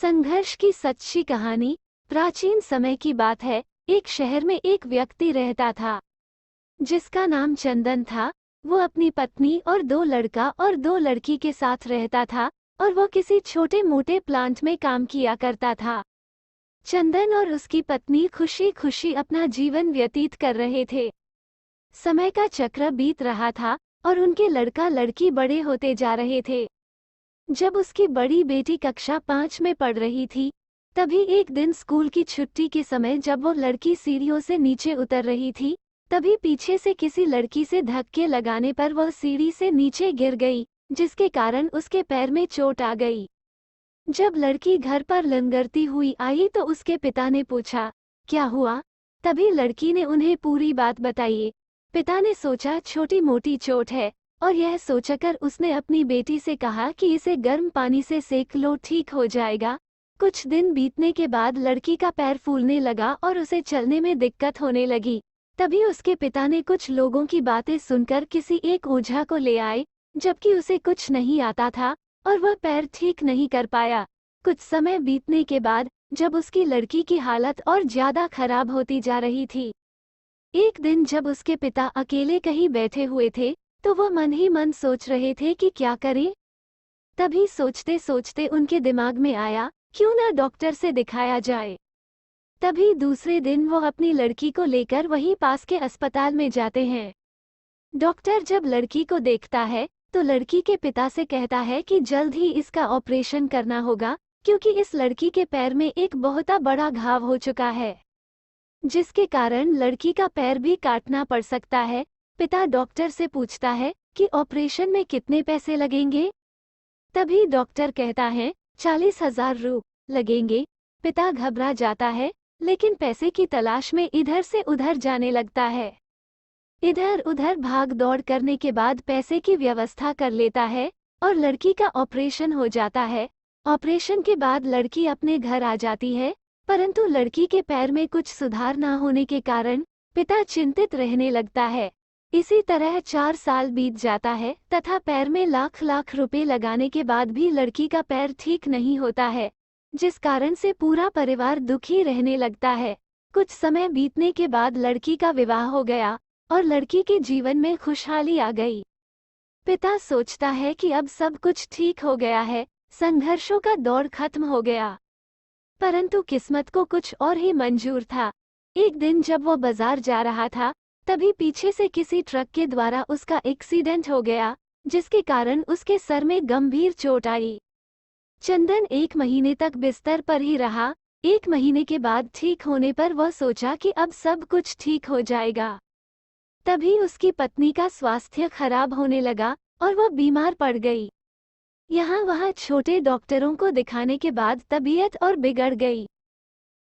संघर्ष की सच्ची कहानी। प्राचीन समय की बात है। एक शहर में एक व्यक्ति रहता था जिसका नाम चंदन था। वो अपनी पत्नी और दो लड़का और दो लड़की के साथ रहता था और वो किसी छोटे मोटे प्लांट में काम किया करता था। चंदन और उसकी पत्नी खुशी खुशी अपना जीवन व्यतीत कर रहे थे। समय का चक्र बीत रहा था और उनके लड़का लड़की बड़े होते जा रहे थे। जब उसकी बड़ी बेटी कक्षा 5 में पढ़ रही थी, तभी एक दिन स्कूल की छुट्टी के समय जब वो लड़की सीढ़ियों से नीचे उतर रही थी, तभी पीछे से किसी लड़की से धक्के लगाने पर वह सीढ़ी से नीचे गिर गई, जिसके कारण उसके पैर में चोट आ गई। जब लड़की घर पर लंगड़ती हुई आई तो उसके पिता ने पूछा, क्या हुआ? तभी लड़की ने उन्हें पूरी बात बताई। पिता ने सोचा छोटी मोटी चोट है, और यह सोचकर उसने अपनी बेटी से कहा कि इसे गर्म पानी से सेक लो, ठीक हो जाएगा। कुछ दिन बीतने के बाद लड़की का पैर फूलने लगा और उसे चलने में दिक्कत होने लगी। तभी उसके पिता ने कुछ लोगों की बातें सुनकर किसी एक ओझा को ले आए, जबकि उसे कुछ नहीं आता था और वह पैर ठीक नहीं कर पाया। कुछ समय बीतने के बाद जब उसकी लड़की की हालत और ज्यादा खराब होती जा रही थी, एक दिन जब उसके पिता अकेले कहीं बैठे हुए थे तो वो मन ही मन सोच रहे थे कि क्या करें। तभी सोचते सोचते उनके दिमाग में आया, क्यों ना डॉक्टर से दिखाया जाए। तभी दूसरे दिन वो अपनी लड़की को लेकर वहीं पास के अस्पताल में जाते हैं। डॉक्टर जब लड़की को देखता है तो लड़की के पिता से कहता है कि जल्द ही इसका ऑपरेशन करना होगा, क्योंकि इस लड़की के पैर में एक बहुत बड़ा घाव हो चुका है, जिसके कारण लड़की का पैर भी काटना पड़ सकता है। पिता डॉक्टर से पूछता है कि ऑपरेशन में कितने पैसे लगेंगे। तभी डॉक्टर कहता है 40,000 रुपये लगेंगे। पिता घबरा जाता है, लेकिन पैसे की तलाश में इधर से उधर जाने लगता है। इधर उधर भाग दौड़ करने के बाद पैसे की व्यवस्था कर लेता है और लड़की का ऑपरेशन हो जाता है। ऑपरेशन के बाद लड़की अपने घर आ जाती है, परंतु लड़की के पैर में कुछ सुधार न होने के कारण पिता चिंतित रहने लगता है। इसी तरह 4 साल बीत जाता है तथा पैर में लाख लाख रुपए लगाने के बाद भी लड़की का पैर ठीक नहीं होता है, जिस कारण से पूरा परिवार दुखी रहने लगता है। कुछ समय बीतने के बाद लड़की का विवाह हो गया और लड़की के जीवन में खुशहाली आ गई। पिता सोचता है कि अब सब कुछ ठीक हो गया है, संघर्षों का दौर खत्म हो गया। परंतु किस्मत को कुछ और ही मंजूर था। एक दिन जब वो बाजार जा रहा था, तभी पीछे से किसी ट्रक के द्वारा उसका एक्सीडेंट हो गया, जिसके कारण उसके सर में गंभीर चोट आई। चंदन 1 महीने तक बिस्तर पर ही रहा। 1 महीने के बाद ठीक होने पर वह सोचा कि अब सब कुछ ठीक हो जाएगा। तभी उसकी पत्नी का स्वास्थ्य खराब होने लगा और वह बीमार पड़ गई। यहाँ वहाँ छोटे डॉक्टरों को दिखाने के बाद तबीयत और बिगड़ गई,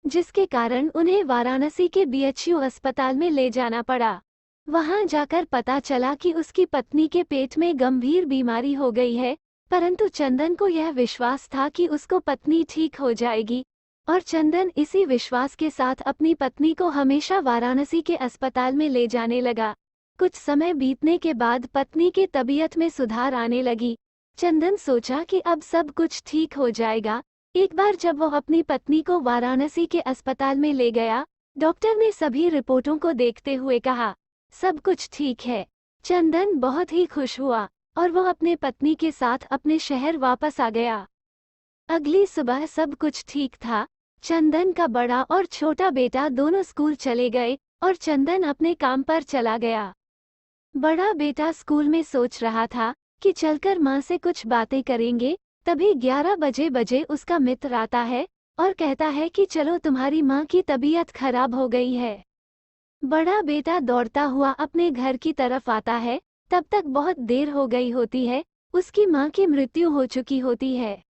जिसके कारण उन्हें वाराणसी के बीएचयू अस्पताल में ले जाना पड़ा। वहां जाकर पता चला कि उसकी पत्नी के पेट में गंभीर बीमारी हो गई है, परंतु चंदन को यह विश्वास था कि उसको पत्नी ठीक हो जाएगी, और चंदन इसी विश्वास के साथ अपनी पत्नी को हमेशा वाराणसी के अस्पताल में ले जाने लगा। कुछ समय बीतने के बाद पत्नी की तबीयत में सुधार आने लगी। चंदन सोचा कि अब सब कुछ ठीक हो जाएगा। एक बार जब वो अपनी पत्नी को वाराणसी के अस्पताल में ले गया, डॉक्टर ने सभी रिपोर्टों को देखते हुए कहा, सब कुछ ठीक है। चंदन बहुत ही खुश हुआ और वो अपने पत्नी के साथ अपने शहर वापस आ गया। अगली सुबह सब कुछ ठीक था। चंदन का बड़ा और छोटा बेटा दोनों स्कूल चले गए और चंदन अपने काम पर चला गया। बड़ा बेटा स्कूल में सोच रहा था कि चलकर माँ से कुछ बातें करेंगे। तभी 11 बजे उसका मित्र आता है और कहता है कि चलो तुम्हारी माँ की तबीयत खराब हो गई है। बड़ा बेटा दौड़ता हुआ अपने घर की तरफ आता है। तब तक बहुत देर हो गई होती है, उसकी माँ की मृत्यु हो चुकी होती है।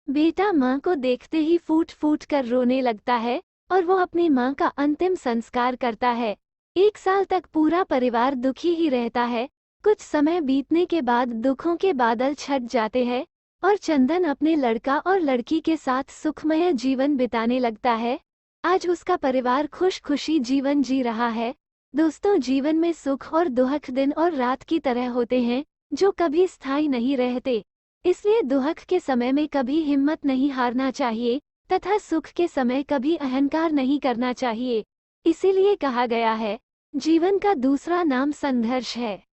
बेटा माँ को देखते ही फूट फूट कर रोने लगता है और वो अपनी माँ का अंतिम संस्कार करता है। 1 साल तक पूरा परिवार दुखी ही रहता है। कुछ समय बीतने के बाद दुखों के बादल छट जाते हैं और चंदन अपने लड़का और लड़की के साथ सुखमय जीवन बिताने लगता है। आज उसका परिवार खुश खुशी जीवन जी रहा है। दोस्तों, जीवन में सुख और दुख दिन और रात की तरह होते हैं, जो कभी स्थायी नहीं रहते। इसलिए दुख के समय में कभी हिम्मत नहीं हारना चाहिए तथा सुख के समय कभी अहंकार नहीं करना चाहिए। इसीलिए कहा गया है, जीवन का दूसरा नाम संघर्ष है।